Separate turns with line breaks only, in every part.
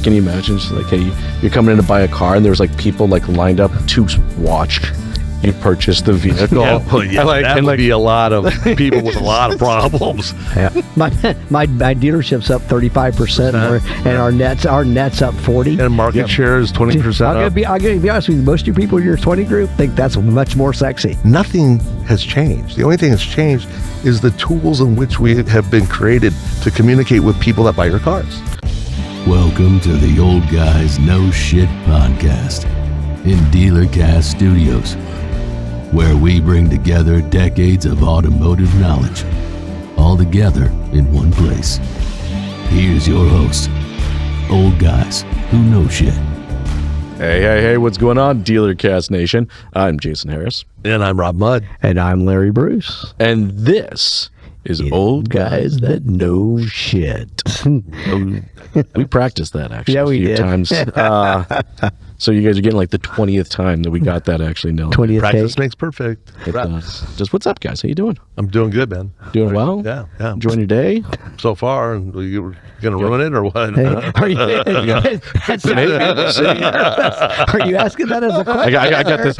Can you imagine? Just like, hey, you're coming in to buy a car, and there's like people like lined up to watch you purchase the vehicle.
That would be a lot of people with a lot of problems.
Yeah. My dealership's up 35%, and our net's up 40%.
And market share is 20% up.
I'm gonna be honest with you. Most of you people in your 20 group think that's much more sexy.
Nothing has changed. The only thing that's changed is the tools in which we have been created to communicate with people that buy your cars.
Welcome to the Old Guys No Shit podcast in DealerCast Studios, where we bring together decades of automotive knowledge, all together in one place. Here's your host, Old Guys Who Know Shit.
Hey, what's going on, DealerCast Nation? I'm Jason Harris.
And I'm Rob Mudd.
And I'm Larry Bruce.
And this is Old Guys That Know Shit. We practiced that actually
a few
times. So you guys are getting like the 20th time that we got that actually nailed.
20th
Practice
take.
makes perfect.
Just what's up, guys? How you doing?
I'm doing good, man.
Doing well?
Yeah.
Enjoying your day?
So far, you're going to ruin it or what?
Hey, are you asking that as a question?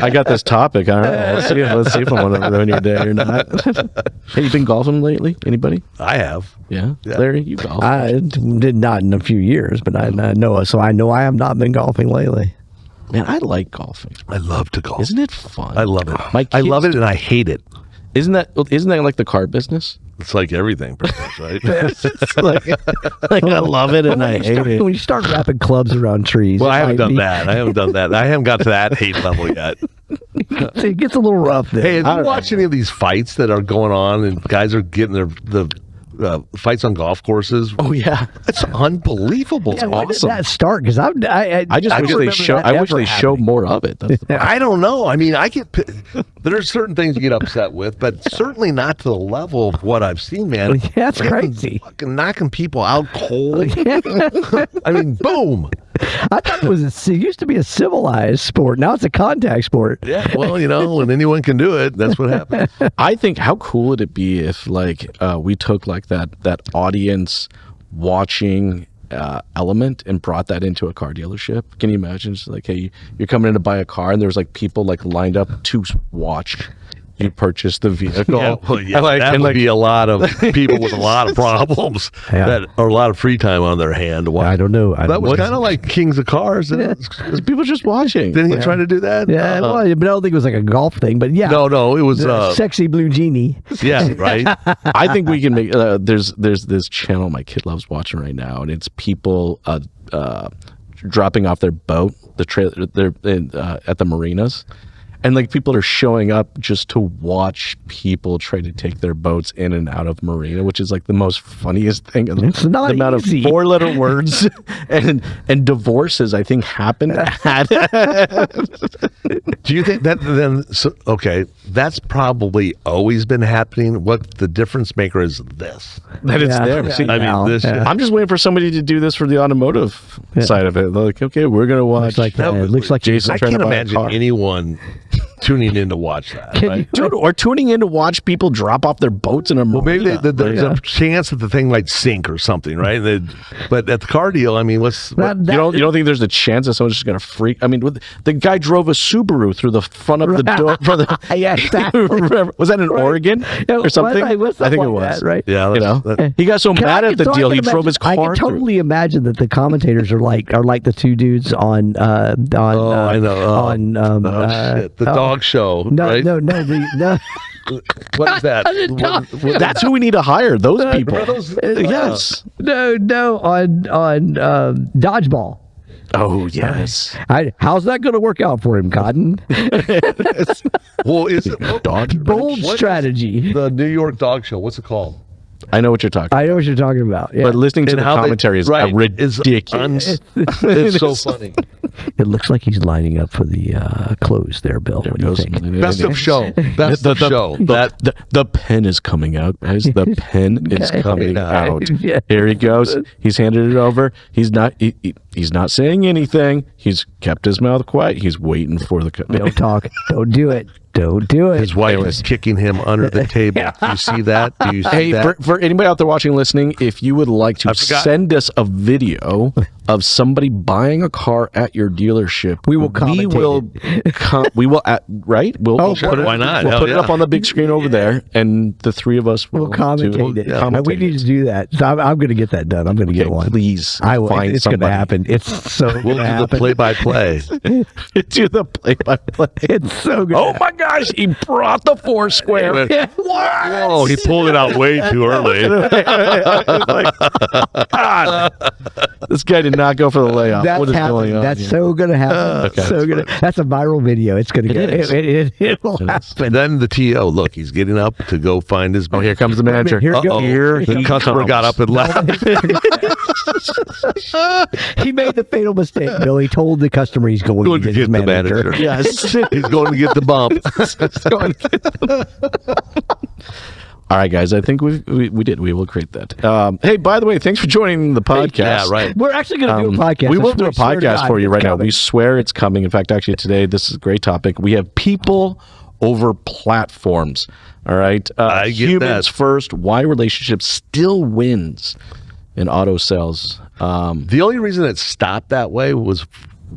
I got this topic. I don't know. Let's see if I want to ruin your day or not. Have you been golfing lately? Anybody?
I have.
Yeah. Larry, you golf?
I did not in a few years, but I know, so I know I have not been golfing lately.
Man, I like golfing.
I love to golf.
Isn't it fun?
I love it.
I
love it and I hate it.
Isn't that like the car business?
It's like everything, pretty much, right?
It's like I love it and I hate it.
When you start wrapping clubs around trees.
Well, I haven't done that. I haven't got to that hate level yet.
It gets a little rough there.
Hey, have you watched any of these fights that are going on and guys are getting the fights on golf courses?
Oh yeah,
it's unbelievable.
Yeah,
It's
when
awesome.
did that start? Because I
wish they showed more of it. That's the
I don't know. I mean, there's certain things you get upset with, but certainly not to the level of what I've seen, man.
Yeah, that's crazy.
Fucking knocking people out cold. I mean, boom.
I thought it used to be a civilized sport. Now it's a contact sport.
Yeah, well, when anyone can do it, that's what happens.
I think, how cool would it be if we took like that audience watching element and brought that into a car dealership? Can you imagine? Just like, hey, you're coming in to buy a car, and there's like people like lined up to watch you purchase the vehicle.
That would be a lot of people with a lot of problems or a lot of free time on their hand.
I don't know.
That was kind of like Kings of Cars.
People just watching.
Didn't he try to do that?
Yeah, well, but I don't think it was like a golf thing, but yeah.
No, it was
Sexy Blue Genie.
Yeah, right.
I think we can make. There's this channel my kid loves watching right now, and it's people dropping off their boat, the trailer, they're at the marinas. And like people are showing up just to watch people try to take their boats in and out of marina, which is like the most funniest thing.
It's not
the amount
easy.
of 4-letter words and divorces I think happen at.
Do you think that then? Okay, that's probably always been happening. What the difference maker is this?
That it's there.
Yeah,
See,
I'm
just waiting for somebody to do this for the automotive side of it. They're like, okay, we're gonna watch.
Looks like
Jason.
I
trying
can't
to buy
imagine
a car.
anyone tuning in to watch that. Right?
Or tuning in to watch people drop off their boats in a marina.
Well, maybe there's a chance that the thing might sink or something, right? But at the car deal, I mean,
you don't think there's a chance that someone's just gonna freak? I mean, the guy drove a Subaru through the front of the door.
Yeah, exactly.
Was that in Oregon or something?
I think it was.
That,
right?
Yeah,
he got so mad at the deal, he drove his car.
I can totally imagine that the commentators are like the two dudes on.
I know. Shit. The dog show.
No,
right?
no.
What is that?
That's who we need to hire. Those people.
Yes. No. On dodgeball.
Oh yes.
How's that going to work out for him, Cotton?
Well, is it
bold strategy?
The New York Dog Show. What's it called?
I know what you're talking about.
I know what you're talking about. Yeah.
But listening to the commentary is ridiculous.
It's so funny.
It looks like he's lining up for the close there, Bill. What do you think?
Best of show. Best of show.
The pen is coming out, guys. The pen is coming out. Yeah. Here he goes. He's handed it over. He's not saying anything. He's kept his mouth quiet. He's waiting for the.
Don't talk. Don't do it. Don't do it.
His wife is kicking him under the table. Do you see that? Do you see
Hey,
that?
for anybody out there watching, listening, if you would like to
I forgot.
send us a video of somebody buying a car at your dealership,
We will commentate
we will right. We'll
sure.
put it,
Why not?
We'll
Hell
put it
yeah.
up on the big screen over there, and the three of us will
We'll commentate it.
commentate
We need to do that. So I'm going to get that done. I'm going to get one.
Please,
I will.
find
It's going to
somebody.
happen. It's so
We'll
going to
do the
happen.
play-by-play.
Do the play-by-play.
It's so good.
Oh my gosh, he brought the Foursquare.
Whoa, he pulled it out way too early.
God, this guy did not go for the layoff.
That's
What is
happening.
going on?
That's
here?
so going to happen.
Okay,
so
that's
good. That's a viral video. It's going to go.
is.
It will
It is.
happen.
Then the TO, look, he's getting up to go find his.
Oh, here comes the manager.
Here it goes.
Uh-oh.
Here
The
he
customer
comes.
got up and left.
He made the fatal mistake, Bill. He told the customer he's going
Going
to
to
get his
get the
manager.
manager.
Yes.
He's going to get the bump.
All right, guys. I think we did. We will create that. Hey, by the way, thanks for joining the podcast.
Yeah, right.
We're actually going to do a podcast.
We
I
will do a
swear to
podcast
God,
for you
it's
right now.
coming.
We swear it's coming. In fact, actually today, this is a great topic. We have people over platforms. All right.
I get
humans
that.
first. Why relationships still wins in auto sales.
The only reason it stopped that way was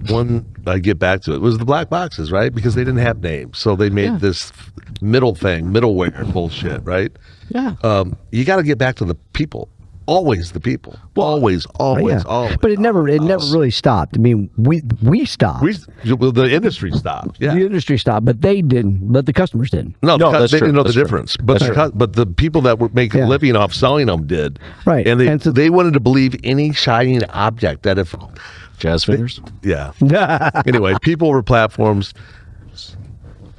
one. I get back to it was the black boxes, right? Because they didn't have names, so they made this middle thing, middleware bullshit, right?
Yeah.
You got to get back to the people. Always the people. Always.
Yeah.
But
it never really stopped. I mean, we stopped.
the industry stopped. Yeah.
The industry stopped, but they didn't. But the customers didn't.
No,
that's
they
true.
didn't know the
That's true.
difference. But
That's true.
but the people that were making a
Yeah.
living off selling them did.
Right.
And
And so-
they wanted to believe any shining object that if
Jazz fingers.
yeah. Anyway, people over platforms.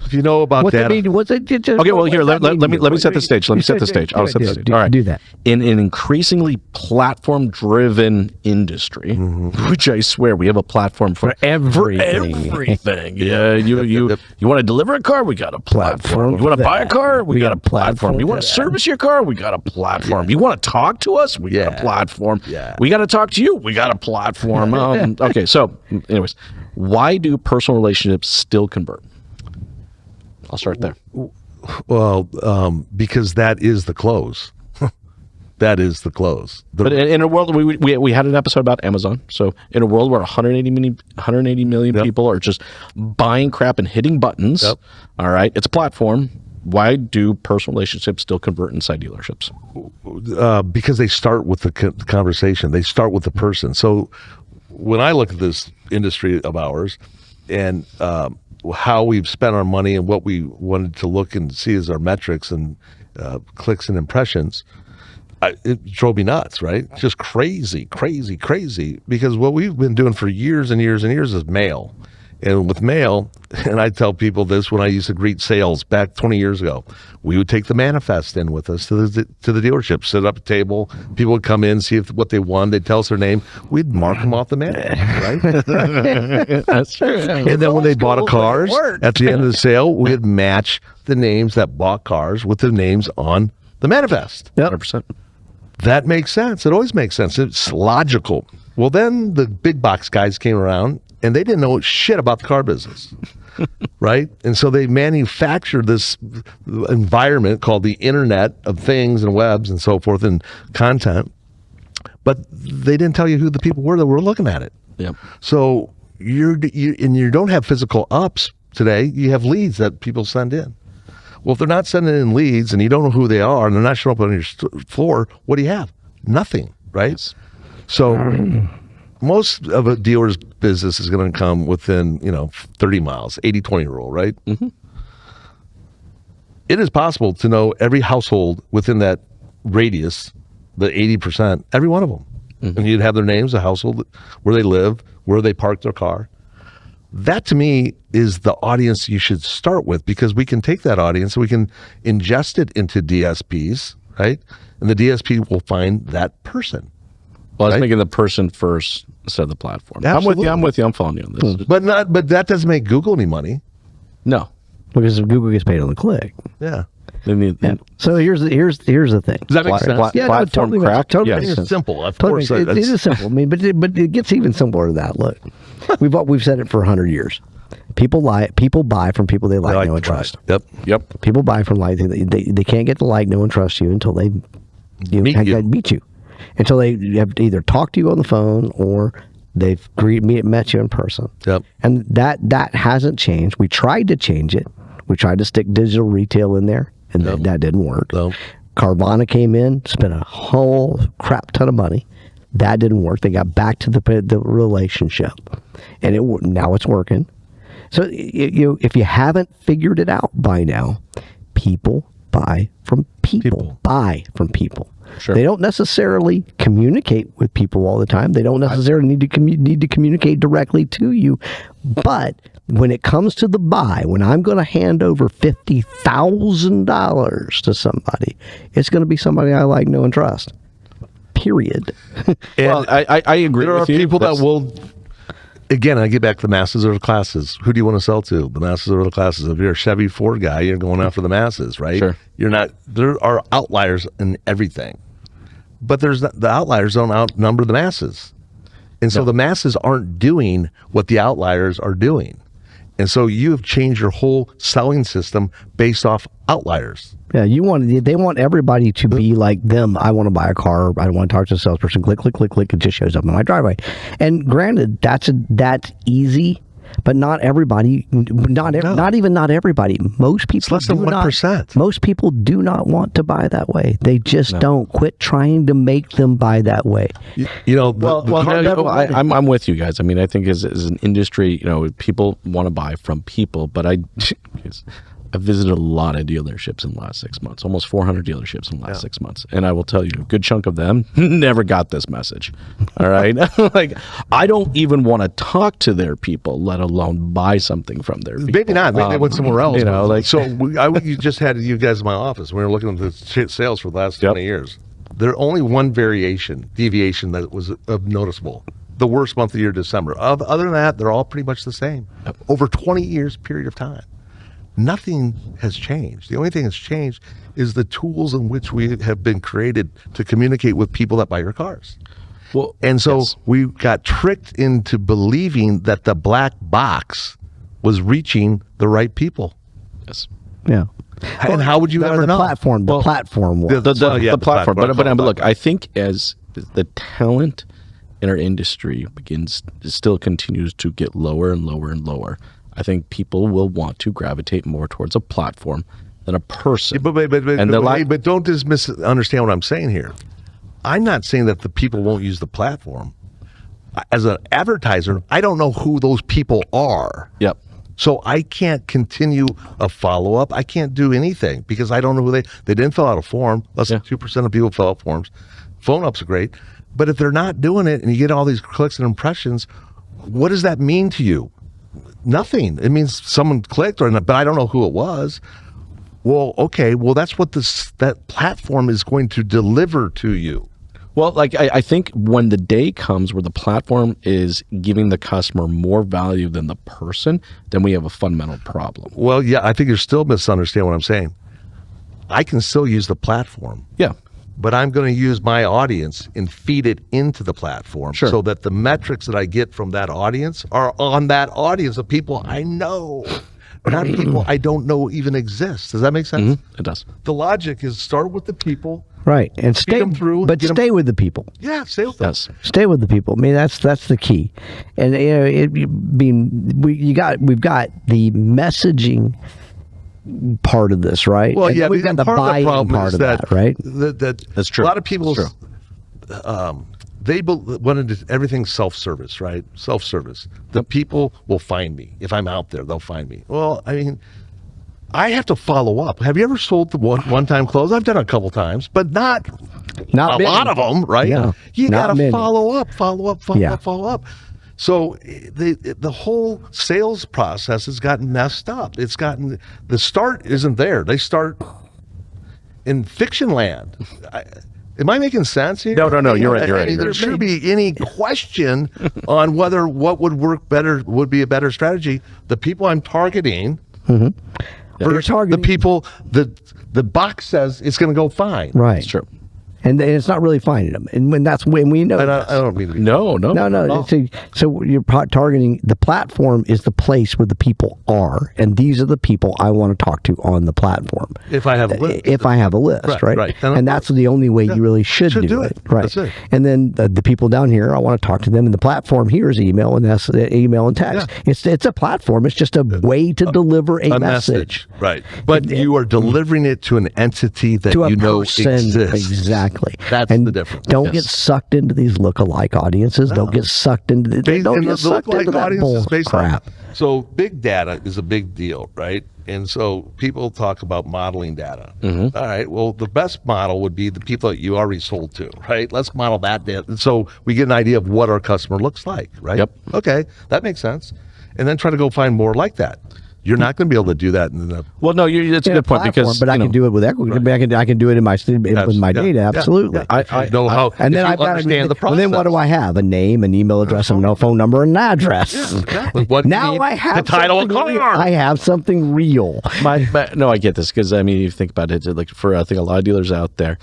If you know about
What's
that,
it mean? What's it?
Okay, well, here, let me set the stage. Let me set the stage. I'll set the stage. All right.
Do that.
In an increasingly platform-driven industry, which I swear we have a platform for
everything.
everything. Yeah, you want to deliver a car? We got a platform. You want to buy a car? We got a platform. You want to service your car? We got a platform. You want to talk to us? We got a platform.
Yeah.
We got to talk to you? We got a platform. Okay, so anyways, why do personal relationships still convert? I'll start there.
well, because that is the close. That is the close.
But in a world, we had an episode about Amazon. So in a world where 180 million
Yep.
people are just buying crap and hitting buttons,
Yep.
all right, it's a platform. Why do personal relationships still convert inside dealerships?
Because they start with the conversation. They start with the person. So when I look at this industry of ours and how we've spent our money and what we wanted to look and see as our metrics and clicks and impressions, it drove me nuts, right? Just crazy. Because what we've been doing for years and years and years is mail. And with mail, and I tell people this when I used to greet sales back 20 years ago, we would take the manifest in with us to the dealership, sit up a table. People would come in, see what they won. They'd tell us their name. We'd mark them off the manifest, right?
That's true.
And then when they bought a cars, at the end of the sale, we'd match the names that bought cars with the names on the manifest.
100%.
That makes sense. It always makes sense. It's logical. Well, then the big box guys came around and they didn't know shit about the car business, right? And so they manufactured this environment called the Internet of Things and webs and so forth and content, but they didn't tell you who the people were that were looking at it.
Yep.
So you don't have physical ups today. You have leads that people send in. Well, if they're not sending in leads and you don't know who they are and they're not showing up on your floor, what do you have? Nothing, right?
Yes.
So most of a dealer's business is going to come within, 30 miles, 80-20 rule, right? Mm-hmm. It is possible to know every household within that radius, the 80%, every one of them. Mm-hmm. And you'd have their names, the household, where they live, where they park their car. That to me is the audience you should start with, because we can take that audience and we can ingest it into DSPs, right? And the DSP will find that person.
Well, it's
right?
making the person first instead of the platform.
Absolutely.
I'm with you. I'm following you on this.
But that doesn't make Google any money.
No.
Because Google gets paid on the click.
Yeah.
So here's the thing.
Does that make sense?
Yeah,
platform
totally
crack?
Totally
Yes.
makes
It's
sense.
simple. Of
Totally
course,
it is simple. I mean, but it gets even simpler than that. Look, we've said it for 100 years. People buy from people they like, know, and trust.
Yep.
People buy from they can't get to like, know, and trust you until they meet you, until they have either talked to you on the phone or they've met you in person.
Yep.
And that hasn't changed. We tried to change it. We tried to stick digital retail in there, and that didn't work.
Nope.
Carvana came in, spent a whole crap ton of money. That didn't work. They got back to the relationship, and now it's working. So if you haven't figured it out by now, people buy from people. Buy from people.
Sure.
They don't necessarily communicate with people all the time. They don't necessarily need to communicate directly to you. But when it comes to the buy, when I'm going to hand over $50,000 to somebody, it's going to be somebody I like, know, and trust. Period.
Well, I agree
There
with
are
you.
people that will. Again, I get back to the masses or the classes. Who do you want to sell to? The masses or the classes? If you're a Chevy Ford guy, you're going after the masses, right?
Sure.
You're not. There are outliers in everything, but the outliers don't outnumber the masses, and so the masses aren't doing what the outliers are doing, and so you have changed your whole selling system based off outliers.
Yeah, they want everybody to be like them. I want to buy a car. I want to talk to a salesperson. Click, click, click, click. It just shows up in my driveway. And granted, that's easy, but not everybody. Not everybody. Most people.
It's less than 1%.
Most people do not want to buy that way. They just don't. Quit trying to make them buy that way.
I'm with you guys. I mean, I think as an industry, people want to buy from people, but I visited a lot of dealerships in the last 6 months, almost 400 dealerships in the last 6 months. And I will tell you, a good chunk of them never got this message. All right. Like, I don't even want to talk to their people, let alone buy something from their people.
Maybe not. Maybe they went somewhere else. You just had you guys in my office. We were looking at the sales for the last 20 years. There's only one deviation that was noticeable. The worst month of the year, December. Other than that, they're all pretty much the same. Over 20 years period of time. Nothing has changed. The only thing that's changed is the tools in which we have been created to communicate with people that buy your cars.
Well,
and so we got tricked into believing that the black box was reaching the right people.
Yes.
Yeah.
And how would you ever know?
The platform was.
The platform. But look, I think as the talent in our industry still continues to get lower and lower and lower, I think people will want to gravitate more towards a platform than a person.
But don't just misunderstand what I'm saying here. I'm not saying that the people won't use the platform. As an advertiser, I don't know who those people are.
Yep.
So I can't continue a follow-up. I can't do anything because I don't know who they didn't fill out a form. Less than 2% of people fill out forms. Phone-ups are great. But if they're not doing it and you get all these clicks and impressions, what does that mean to you? Nothing. It means someone clicked, but I don't know who it was. Well, okay. Well, that's what that platform is going to deliver to you.
Well, like I think when the day comes where the platform is giving the customer more value than the person, then we have a fundamental problem.
Well, yeah, I think you're still misunderstanding what I'm saying. I can still use the platform.
Yeah.
But I'm going to use my audience and feed it into the platform so that the metrics that I get from that audience are on that audience of people I know, not people I don't know even exist. Does that make sense?
Mm-hmm. It does.
The logic is start with the people.
Right. And stay with the people.
Yeah, stay with them.
Yes.
Stay with the people. I mean, that's the key. And we've got the messaging part of this, right?
Well,
and we've got the buying part of that, right?
That's true. A lot of people, they wanted everything self-service, right? Self-service. The people will find me. If I'm out there, they'll find me. Well, I mean, I have to follow up. Have you ever sold the one-time close? I've done it a couple times, but not a lot of them, right?
Yeah,
you got to follow up. So the whole sales process has gotten messed up. The start isn't there. They start in fiction land. Am I making sense here?
No. You're right.
There shouldn't be any question on whether what would work better would be a better strategy. The people I'm targeting
You're
versus
targeting
the people the box says it's going to go fine.
right.
It's true.
And it's not really finding them. And when that's when we know.
And
this.
I don't mean to be
No.
No. So you're targeting the platform is the place where the people are, and these are the people I want to talk to on the platform.
if I have a list.
If I have a list, right?
Then
And that's the only way you really should do it, right?
That's it.
And then the people down here, I want to talk to them, and the platform here is email and that's email and text.
Yeah.
It's a platform. It's just a way to deliver a message.
Right. But you are delivering it to an entity that
To a
you know
person,
exists.
exactly.
That's
and
the difference.
Don't get sucked into these lookalike audiences. Don't get sucked into don't get sucked into that bull crap.
So big data is a big deal, right? And so people talk about modeling data.
Mm-hmm.
All right. Well, the best model would be the people that you already sold to, right? Let's model that data. And so we get an idea of what our customer looks like, right?
Yep.
Okay, that makes sense. And then try to go find more like that. You're not going to be able to do that in the
Well, no, that's a good point because
but I can do it with equity. I can do it in my with my data. Absolutely.
I know how.
And then
I
I've got to
understand the process.
Well, then what do I have? A name, an email address, and a phone number, and an address.
Exactly. What
Now
you need,
I have
the title of
something
car.
real. I have something real.
no, I get this because I mean, you think about it, like for I think a lot of dealers out there,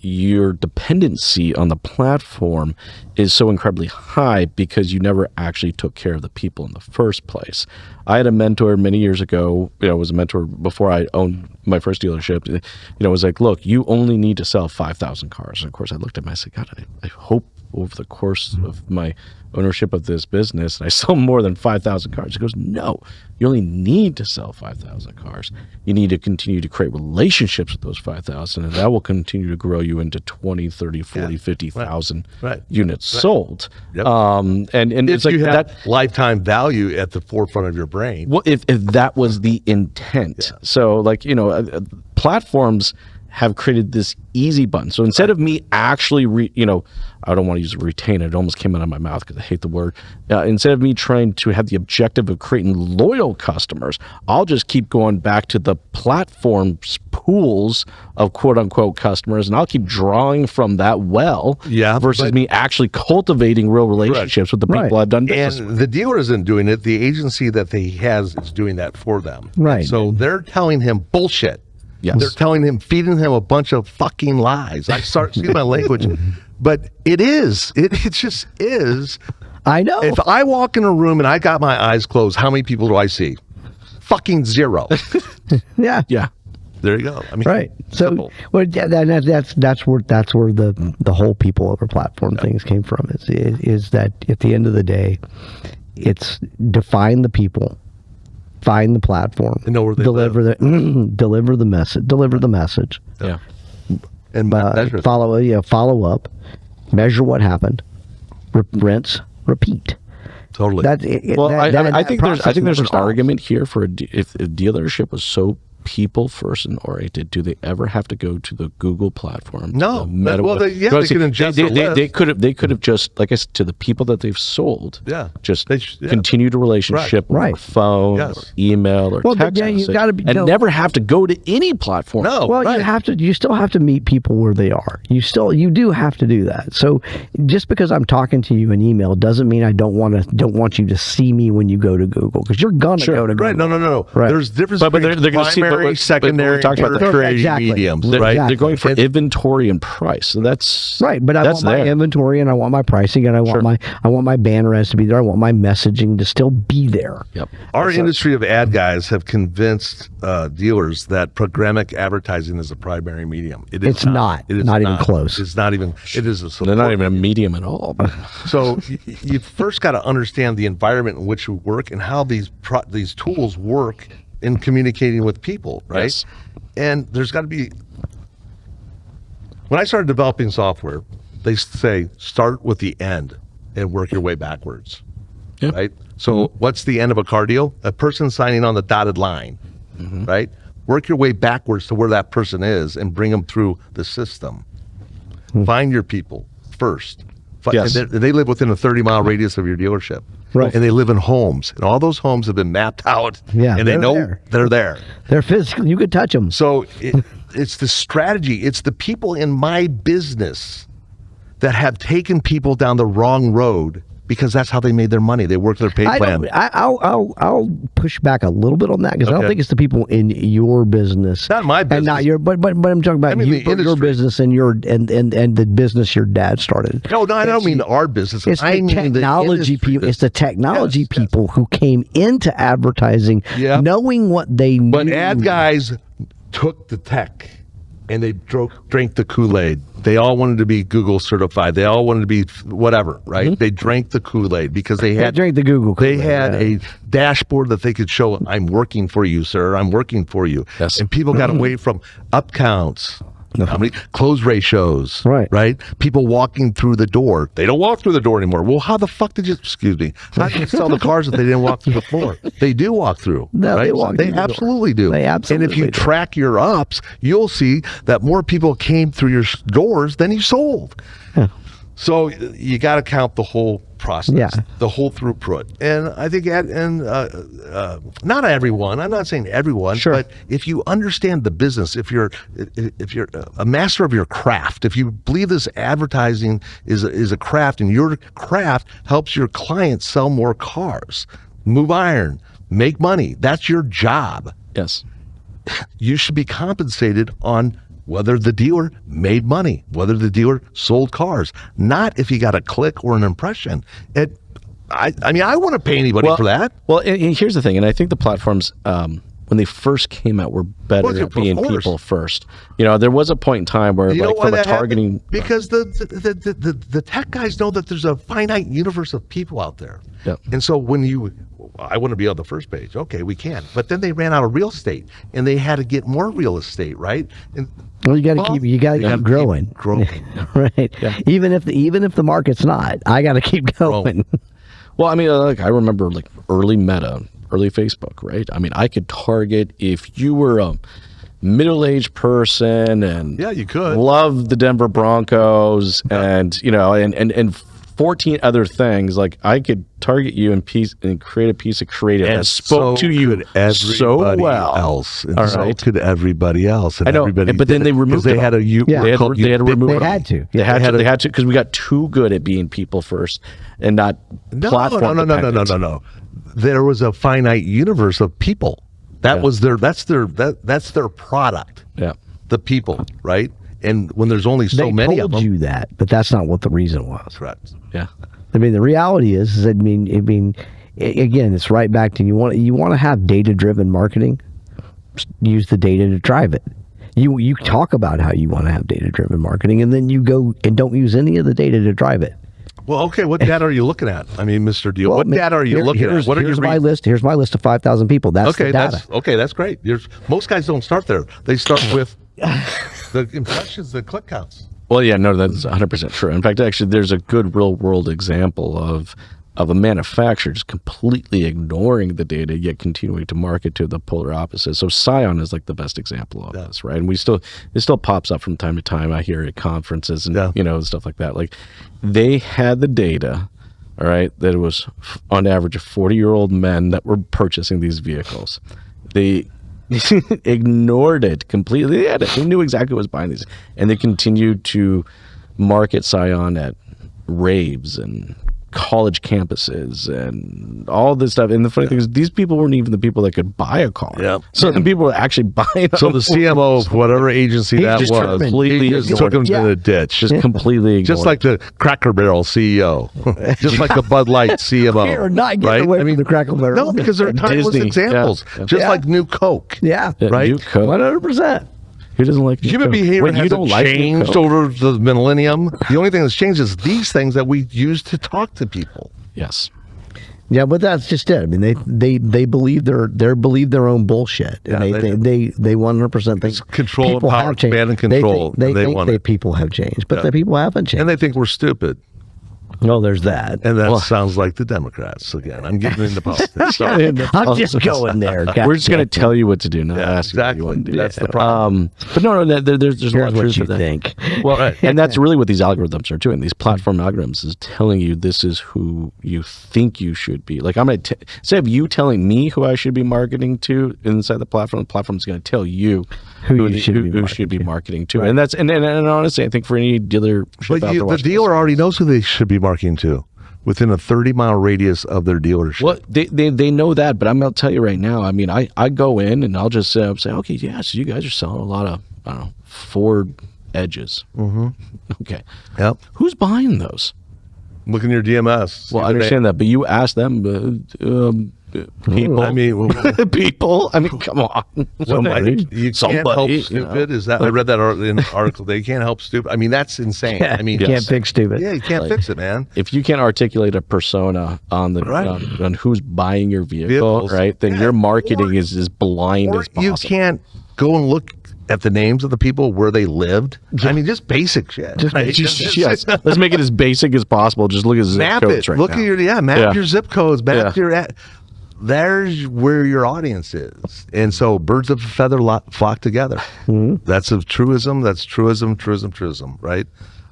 your dependency on the platform is so incredibly high because you never actually took care of the people in the first place. I had a mentor many years ago, was a mentor before I owned my first dealership, was like, look, you only need to sell 5,000 cars. And of course I looked at him and I said, God, I hope over the course of my ownership of this business, I sell more than 5,000 cars. He goes, no, you only need to sell 5,000 cars. You need to continue to create relationships with those 5,000, and that will continue to grow you into 20, 30, 40, 50,000 units sold.
Yep.
And
if
it's like
you have
that
lifetime value at the forefront of your brain.
Well, if that was the intent. So like, platforms have created this easy button. So instead of me actually, I don't want to use retain. It almost came out of my mouth because I hate the word. Instead of me trying to have the objective of creating loyal customers, I'll just keep going back to the platform's pools of quote unquote customers, and I'll keep drawing from that well. Versus me actually cultivating real relationships with the people I've done business with.
And the dealer isn't doing it. The agency that he has is doing that for them.
Right.
So they're telling him bullshit.
Yes.
They're telling him, feeding him a bunch of fucking lies. I start excuse my language, but it is. It just is.
I know.
If I walk in a room and I got my eyes closed, how many people do I see? Fucking zero.
Yeah.
There you go. I mean,
Right. So,
simple.
well, that's where the whole people over platform things came from. Is that at the end of the day, it's define the people, find the platform,
And know where they
deliver the message.
Yeah.
And measure
follow up, measure what happened, rinse, repeat.
totally.
I think there's an
never stops.
argument here for if a dealership was so people first and oriented, do they ever have to go to the Google platform?
No. They can ingest
they,
the list.
they could have just, like I said, to the people that they've sold, just
They
continued a relationship
Right.
or phone or email or text
you
message,
gotta be,
and never have to go to any platform.
No.
Well,
right.
you still have to meet people where they are. You do have to do that. So just because I'm talking to you in email doesn't mean I don't want you to see me when you go to Google, because you're gonna go to Google.
Right. No.
Right.
There's difference
But
between
they're gonna see-
primary,
but we
secondary,
talked about that.
tertiary
Exactly.
mediums,
They're,
right?
they're going for inventory and price. So that's
Right, but I
that's
want my
there.
inventory and I want my pricing and I want my banner ads to be there. I want my messaging to still be there.
Yep.
Our industry of ad guys have convinced dealers that programmatic advertising is a primary medium. It is
It's not.
It is
Not even close.
It's not even. It is a
They're
support.
not even a medium at all.
So you first got to understand the environment in which you work and how these tools work in communicating with people, right?
Yes.
And there's got to be. When I started developing software, they say start with the end and work your way backwards,
Yeah.
right? So what's the end of a car deal? A person signing on the dotted line, right? Work your way backwards to where that person is and bring them through the system. Find your people first.
Yes.
And they live within a 30-mile radius of your dealership.
Right.
And they live in homes. And all those homes have been mapped out.
Yeah,
And they
they're
know
there.
they're there.
They're physical. You could touch them.
So it's the strategy. It's the people in my business that have taken people down the wrong road because that's how they made their money. They worked their pay plan.
I'll push back a little bit on that because I don't think it's the people in your business,
Not my business,
and not your. But I'm talking about your business and and the business your dad started.
No, I don't mean our business.
It's the technology people. It's the technology people who came into advertising, knowing what they knew.
But ad guys took the tech and they drank the Kool-Aid. They all wanted to be Google certified. They all wanted to be whatever, right? They drank the Kool-Aid because they drank the Google Kool-Aid. They had a dashboard that they could show, I'm working for you, sir. I'm working for you.
Yes.
And people got away from up counts. How many close ratios? Right. People walking through the door. They don't walk through the door anymore. Well, how the fuck did you? Excuse me. How did you sell the cars if they didn't walk through the floor? They do walk through.
No,
right?
They
absolutely do.
They absolutely.
And if you track your ups, you'll see that more people came through your doors than you sold. Yeah. So you got to count the whole process, the whole throughput. And I think, not everyone, I'm not saying everyone, but if you understand the business, if you're a master of your craft, if you believe this advertising is a craft and your craft helps your clients sell more cars, move iron, make money, that's your job.
Yes.
You should be compensated on whether the dealer made money, whether the dealer sold cars, not if you got a click or an impression. I mean, I wouldn't pay anybody for that.
Well, and here's the thing, and I think the platforms, when they first came out, were better at being people first. You know, there was a point in time where, like, from a targeting...
Because the tech guys know that there's a finite universe of people out there.
Yep.
And so when I want to be on the first page. Okay, we can. But then they ran out of real estate, and they had to get more real estate, right? And
well, you got to keep growing.
Keep growing.
Right. Yeah. Even if the market's not, I got to keep going.
Well, I mean, like, I remember, like, early Meta, early Facebook, right? I mean, I could target if you were a middle-aged person and
you could
love the Denver Broncos and, you know, and 14 other things. Like, I could target you and create a piece of creative that spoke to you so well.
Else. And so could everybody else. And
I know, but then they removed it.
They had to
remove it.
They had to.
They had to because we got too good at being people first and not platform.
No. There was a finite universe of people. That's their product.
Yeah.
The people, right? And when there's only so many of them.
They told you that, but that's not what the reason was.
Correct.
Yeah.
I mean, the reality is I mean, again, it's right back to you want to have data-driven marketing. Use the data to drive it. You talk about how you want to have data-driven marketing, and then you go and don't use any of the data to drive it.
Well, okay, what data are you looking at? I mean, Mr. Deal, what data are you looking at?
Here's my list. Here's my list of 5,000 people. That's the data.
That's great. Most guys don't start there. They start with the impressions, the click counts.
Well, yeah, no, that's 100% true. In fact, actually, there's a good real-world example of a manufacturer just completely ignoring the data, yet continuing to market to the polar opposite. So Scion is like the best example of this, right? And it still pops up from time to time. I hear it at conferences and you know, stuff like that. Like, they had the data, all right, that it was on average 40-year-old men that were purchasing these vehicles. They ignored it completely. They knew exactly what was buying these, and they continued to market Scion at raves and college campuses and all this stuff. And the funny thing is, these people weren't even the people that could buy a car.
Yep.
So the people were actually buying.
So the CMO of whatever agency that was
completely
took them to the ditch.
Just completely ignored.
Just like the Cracker Barrel CEO. Just like the Bud Light CMO.
You're not getting away from the Cracker Barrel.
No, because they're timeless examples.
Yeah.
Just like New Coke.
Yeah.
Right?
New Coke.
100%.
Who doesn't like
human behavior hasn't changed over the millennium. The only thing that's changed is these things that we use to talk to people.
Yes.
Yeah, but that's just it. I mean, they believe their own bullshit, and they 100% think
control and power, command and control.
They think people have changed, but the people haven't changed,
and they think we're stupid.
No, there's that.
And that sounds like the Democrats again. I'm getting into politics.
I'm just going there.
We're just going to tell you what to do, not ask
exactly.
you what you want to do.
That's the problem.
But no, there's a lot of truth to that.
Think.
Well, and that's really what these algorithms are doing. These platform algorithms is telling you this is who you think you should be. Like, I'm going to instead of you telling me who I should be marketing to inside the platform's going to tell you who you should be marketing to. Right. And honestly, I think for any dealer,
the dealer already knows who they should be marketing to. within a 30-mile radius of their dealership.
Well, they know that, but I'm going to tell you right now. I mean, I go in and I'll just say, okay, yeah, so you guys are selling a lot of, I don't know, Ford Edges. Mm-hmm. Okay.
Yep.
Who's buying those?
Look in your DMS.
Well, I understand that, but you ask them, people.
I mean,
people. I mean, come on. Somebody.
You can't help stupid. Is that I read that in an article? They can't help stupid. I mean, that's insane.
Yeah,
I mean,
you can't fix stupid.
Yeah, you can't fix it, man.
If you can't articulate a persona on the on who's buying your vehicle,
Vehicles.
right? Then your marketing is as blind as possible.
You can't go and look at the names of the people where they lived. I mean, just basic shit.
Yes. Let's make it as basic as possible. Just look at zip
map
codes
it.
right
Look
now.
at your map your zip codes. Map your. There's where your audience is, and so birds of a feather flock together. Mm-hmm. That's a truism. That's truism, right?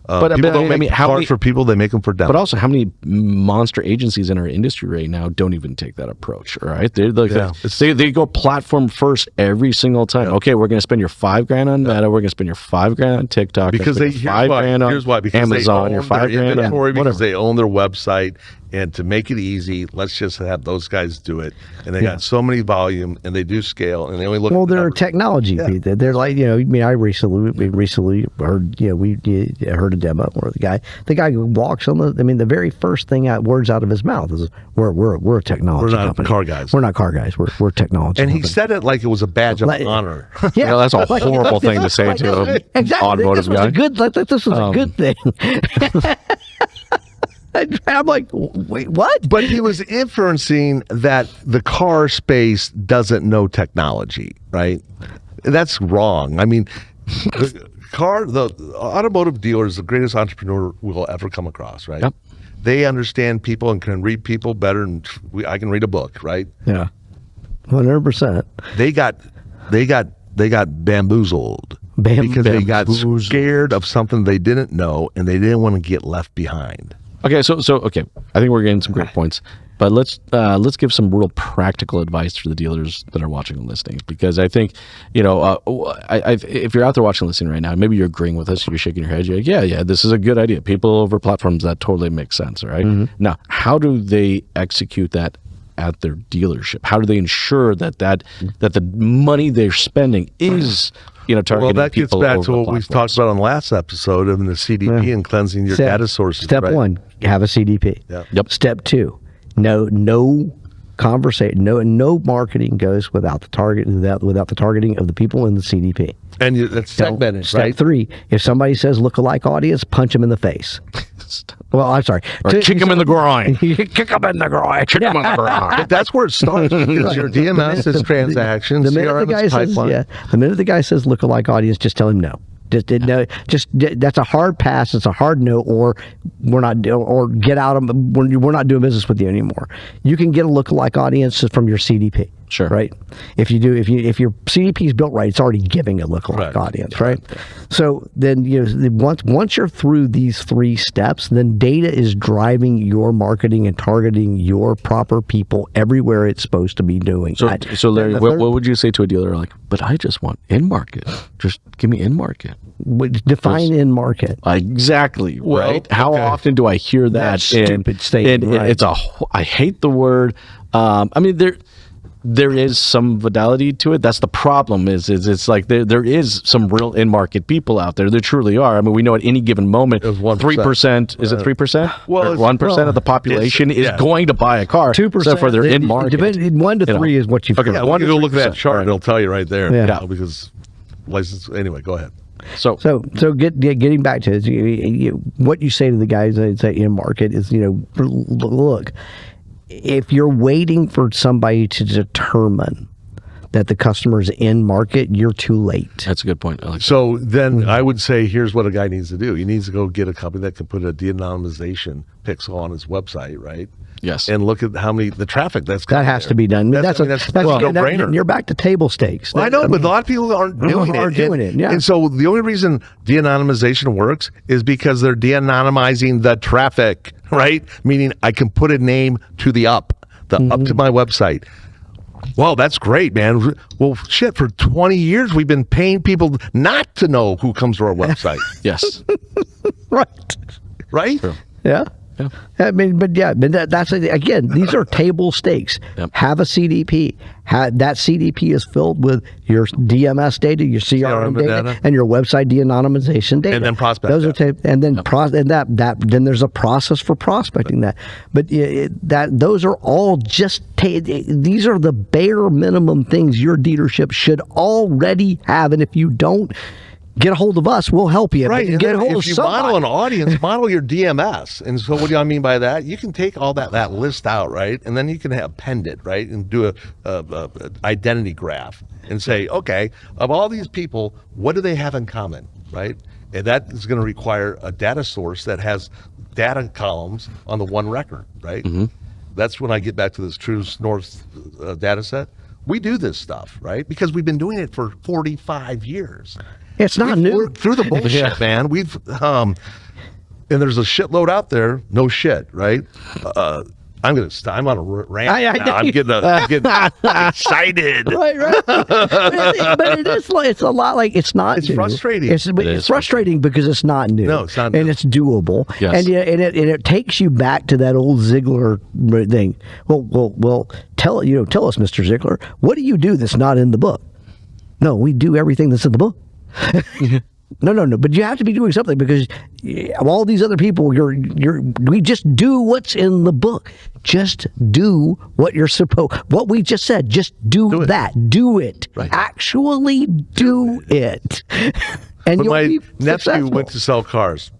But
people don't make
how
cars
many,
for people; they make them for them.
But also, how many monster agencies in our industry right now don't even take that approach? Right? They're like they go platform first every single time. Yeah. Okay, we're going to spend your $5,000 on Meta. We're going to spend your $5,000 on TikTok.
Because they
$5,000 on Amazon. Your $5,000 on
because they own their website. And to make it easy, let's just have those guys do it. And they got so many volume, and they do scale, and they only look.
Well,
at the
they're
numbers.
Technology. Yeah. They're like, you know. I mean, we recently heard, you know, we heard a demo where the guy who walks on the. I mean, the very first thing words out of his mouth is, "We're a technology.
We're not
company.
car guys.
We're not car guys. We're technology."
And
company.
he said it like it was a badge of honor.
Yeah,
that's a horrible thing to say to an automotive
this was
guy.
This was a good thing. I'm like, wait, what?
But he was inferencing that the car space doesn't know technology, right? That's wrong. I mean, the automotive dealer is the greatest entrepreneur we'll ever come across, right?
Yep.
They understand people and can read people better than I can read a book, right?
Yeah, 100%.
They got bamboozled. Because they got scared of something they didn't know, and they didn't want to get left behind.
Okay, so okay, I think we're getting some great points, but let's give some real practical advice for the dealers that are watching and listening, because I think, you know, if you're out there watching and listening right now, maybe you're agreeing with us, you're shaking your head, you're like, yeah, this is a good idea. People over platforms, that totally makes sense, right? Mm-hmm. Now, how do they execute that at their dealership? How do they ensure that the money they're spending is targeting
well, that gets
people
back
over
to what we
platforms?
talked about on the last episode of the CDP and cleansing your data sources.
Step one, have a CDP.
Yeah.
Yep.
Step two, no conversation, no marketing goes without the targeting of the people in the CDP.
And that's segmented,
Step
right?
three, if somebody says look-alike audience, punch them in the face. Well, I'm sorry.
Or kick them in the groin.
Kick them in the groin.
Kick them in the groin.
But that's where it starts. Because your DMS is transactions,
The minute
CRM is pipeline.
the minute the guy says look-alike audience, just tell him no. That's a hard pass. It's a hard no, or we're not, or get out of. We're not doing business with you anymore. You can get a look-alike audience from your CDP.
Sure.
Right. If your CDP is built right, it's already giving a look-alike audience. Right. So then once you're through these three steps, then data is driving your marketing and targeting your proper people everywhere it's supposed to be doing.
So Larry, what would you say to a dealer like, but I just want in market. Just give me in market.
Define in market.
Exactly.
Well,
right. How often do I hear that?
Stupid statement.
Right. I hate the word. I mean, there is some fidelity to it. That's the problem. Is it's like there is some real in market people out there. There truly are. I mean, we know at any given moment, 3%. Is it 3%?
Well,
1% of the population is going to buy a car.
2%
for their in market.
1 to 3 is what you.
Okay,
Yeah, you go look at that chart,
right.
and it'll tell you right there.
Yeah.
Because license. Anyway, go ahead.
So
getting back to it, what you say to the guys that say in market is, look, if you're waiting for somebody to determine that the customer's in market, you're too late.
That's a good point. I like
So then I would say, here's what a guy needs to do. He needs to go get a company that can put a de-anonymization pixel on his website, right?
Yes.
And look at the traffic that's
That has to be done.
That's a no-brainer.
You're back to table stakes.
Well, I know, but a lot of people aren't doing it.
Yeah.
And so the only reason de-anonymization works is because they're de-anonymizing the traffic, right? Meaning I can put a name to the up to my website. Wow, that's great, man. Well, shit, for 20 years we've been paying people not to know who comes to our website.
Yes.
Right.
Right?
True.
Yeah.
Yeah.
I mean, but that's again. These are table stakes.
Yep.
Have a CDP. That CDP is filled with your DMS data, your CRM data, and your website de-anonymization data,
and then prospect.
Those are and then then there's a process for prospecting that. But those are all just these are the bare minimum things your dealership should already have, and if you don't, get a hold of us. We'll help you.
Right.
Get a hold of
if you
somebody.
model an audience, model your DMS. And so what do I mean by that? You can take all that list out, right? And then you can append it, right? And do a identity graph and say, okay, of all these people, what do they have in common, right? And that is going to require a data source that has data columns on the one record, right? Mm-hmm. That's when I get back to this True North data set. We do this stuff, right? Because we've been doing it for 45 years.
It's not new.
We're through the bullshit, man. We've and there's a shitload out there. No shit, right? I'm on a rant now. I'm getting excited.
Right. But it's a lot like it's not.
It's
new.
frustrating.
It's frustrating because it's not new.
No, it's not new.
And it's doable.
Yes.
And it takes you back to that old Ziegler thing. Well, tell us, Mr. Ziegler, what do you do that's not in the book? No, we do everything that's in the book. No. But you have to be doing something because of all these other people, we just do what's in the book. Just do what you're supposed. What we just said. Just do that. Do it.
Right.
Actually do it. And
but
you'll
my
be
nephew
successful.
went to sell cars.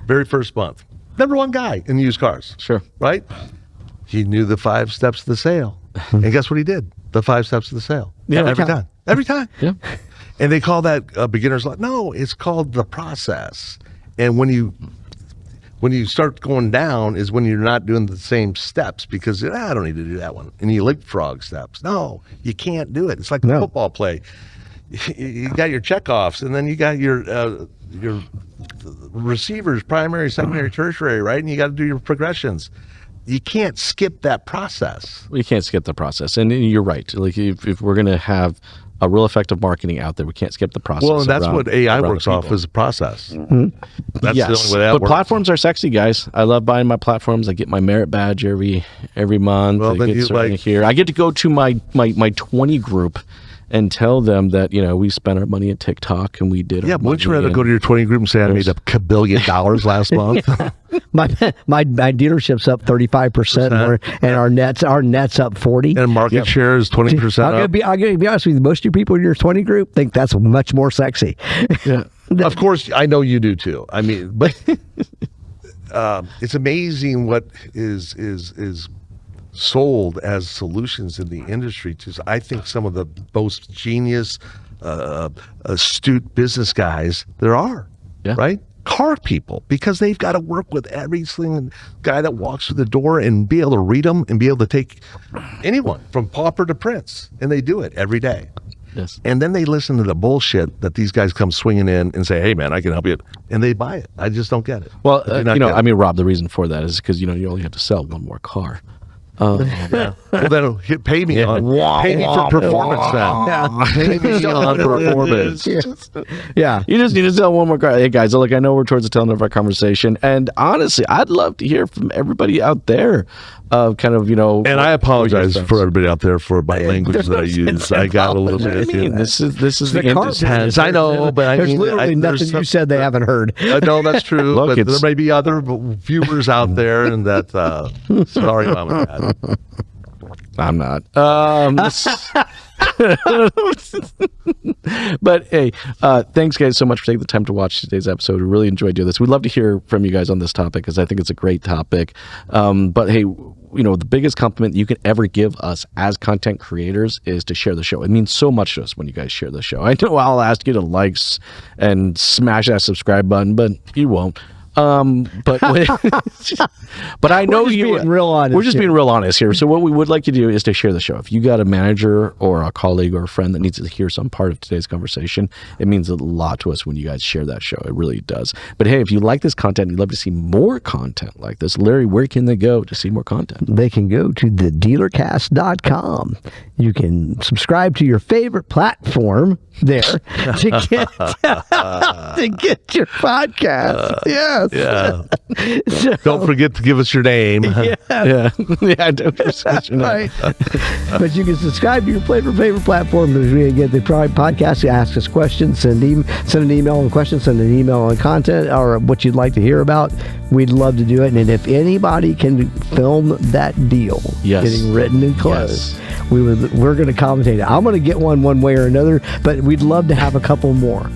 Very first month. Number one guy in used cars.
Sure.
Right? He knew the 5 steps to the sale. And guess what he did? The 5 steps to the sale.
Yeah,
Every time.
Yeah.
And they call that beginner's luck. No, it's called the process. And when you start going down is when you're not doing the same steps because I don't need to do that one. And you leapfrog steps. No, you can't do it. It's like a football play. You got your checkoffs, and then you got your receivers, primary, secondary, tertiary, right? And you got to do your progressions. You can't skip that process.
You can't skip the process. And you're right. Like if we're going to have a real effective marketing out there, we can't skip the process.
Well, and that's what AI works off as a process.
Mm-hmm.
That's
yes,
the only way that
but
works.
platforms are sexy, guys. I love buying my platforms. I get my merit badge every month.
Well, then
I get to go to my 20 group and tell them that we spent our money at TikTok and we did.
Yeah, wouldn't you rather go to your 20 group and say I made $1 billion last month?
My dealership's up 35% more, and our net's up 40%.
And market share is 20% up.
I'm gonna be honest with you. Most of you people in your 20 group think that's much more sexy.
Yeah.
Of course, I know you do too. I mean, but it's amazing what is sold as solutions in the industry to, I think, some of the most genius, astute business guys there are.
Yeah.
Right? Car people, because they've got to work with every single guy that walks through the door and be able to read them and be able to take anyone from pauper to prince, and they do it every day.
Yes.
And then they listen to the bullshit that these guys come swinging in and say, hey, man, I can help you. And they buy it. I just don't get it.
Well, Rob, the reason for that is because, you only have to sell one more car.
Well, then pay me for performance then. Pay me on performance.
Yeah.
You just need to sell one more car. Hey, guys, look, I know we're towards the tail end of our conversation. And honestly, I'd love to hear from everybody out there
And I apologize for everybody out there for my language that I use. I got a little bit.
This is the
car
industry.
business.
I know, but
there's literally nothing you said they haven't heard.
No, that's true.
Look,
but there may be other viewers out there, and that. Sorry, Mom and Dad.
I'm not. But hey, thanks guys so much for taking the time to watch today's episode. We really enjoyed doing this. We'd love to hear from you guys on this topic because I think it's a great topic. But hey, the biggest compliment you can ever give us as content creators is to share the show. It means so much to us when you guys share the show. I know I'll ask you to likes and smash that subscribe button, but you won't. But I know we're just being real honest here. So what we would like to do is to share the show. If you got a manager or a colleague or a friend that needs to hear some part of today's conversation, it means a lot to us when you guys share that show. It really does. But hey, if you like this content, you'd love to see more content like this, Larry, where can they go to see more content?
They can go to thedealercast.com. You can subscribe to your favorite platform there to get your podcast. Yeah. Yes.
Yeah. Don't forget to give us your name.
Yeah.
Yeah, don't forget your name.
Right. But you can subscribe to your favorite platform. We get the podcast. Ask us questions. Send an email on questions. Send an email on content or what you'd like to hear about. We'd love to do it. And if anybody can film that deal getting written and closed, we're going to commentate it. I'm going to get one way or another, but we'd love to have a couple more.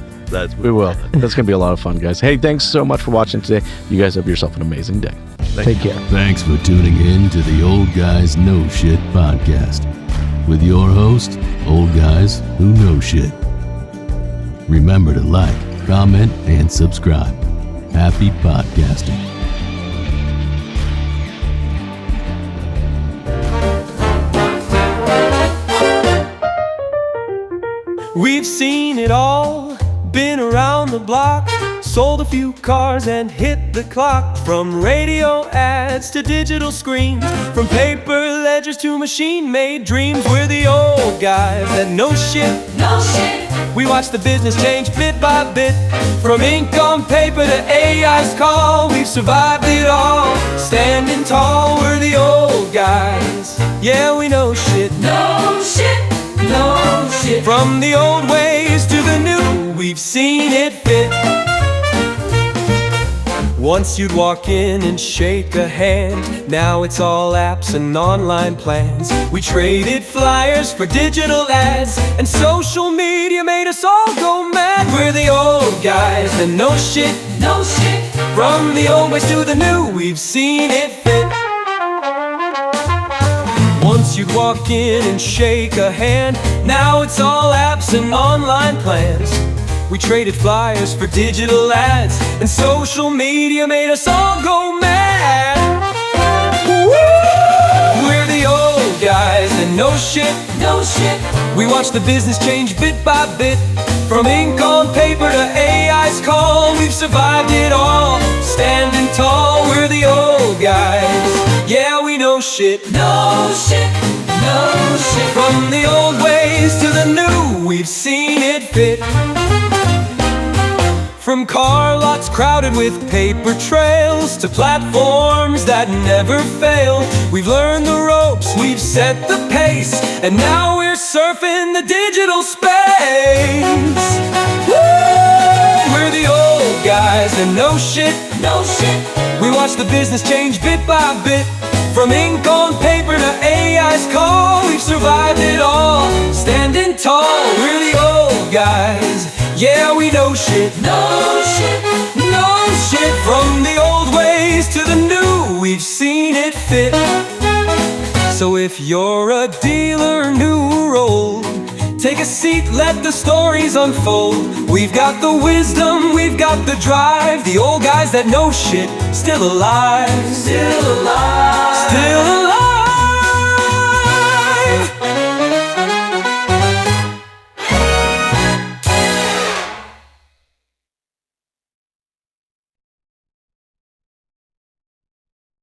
We will. That's going to be a lot of fun, guys. Hey, thanks so much for watching today. You guys have yourself an amazing day.
Take care.
Thanks for tuning in to the Old Guys Know Shit podcast with your host, Old Guys Who Know Shit. Remember to like, comment, and subscribe. Happy podcasting.
We've seen it all, been around the block, sold a few cars and hit the clock. From radio ads to digital screens, from paper ledgers to machine-made dreams. We're the old guys that know shit. We watch the business change bit by bit, from ink on paper to AI's call. We've survived it all, standing tall. We're the old guys, yeah, we know shit. No shit. From the old ways to the new, we've seen it fit. Once you'd walk in and shake a hand, now it's all apps and online plans. We traded flyers for digital ads, and social media made us all go mad. We're the old guys that know shit. From the old ways to the new, we've seen it fit. Once you'd walk in and shake a hand, now it's all apps and online plans. We traded flyers for digital ads, and social media made us all go mad. Woo! We're the old guys that know shit. We watch the business change bit by bit, from ink on paper to AI's call. We've survived it all, standing tall. We're the old guys, yeah, we know shit. No shit. From the old ways to the new, we've seen it fit. From car lots crowded with paper trails to platforms that never fail, we've learned the ropes, we've set the pace, and now we're surfing the digital space. Woo! We're the old guys that know shit. We watch the business change bit by bit, from ink on paper to AI's call. We've survived it all, standing tall. We're the old guys, yeah, we know shit. No shit. From the old ways to the new, we've seen it fit. So if you're a dealer new role, take a seat, let the stories unfold. We've got the wisdom, we've got the drive, the old guys that know shit, still alive.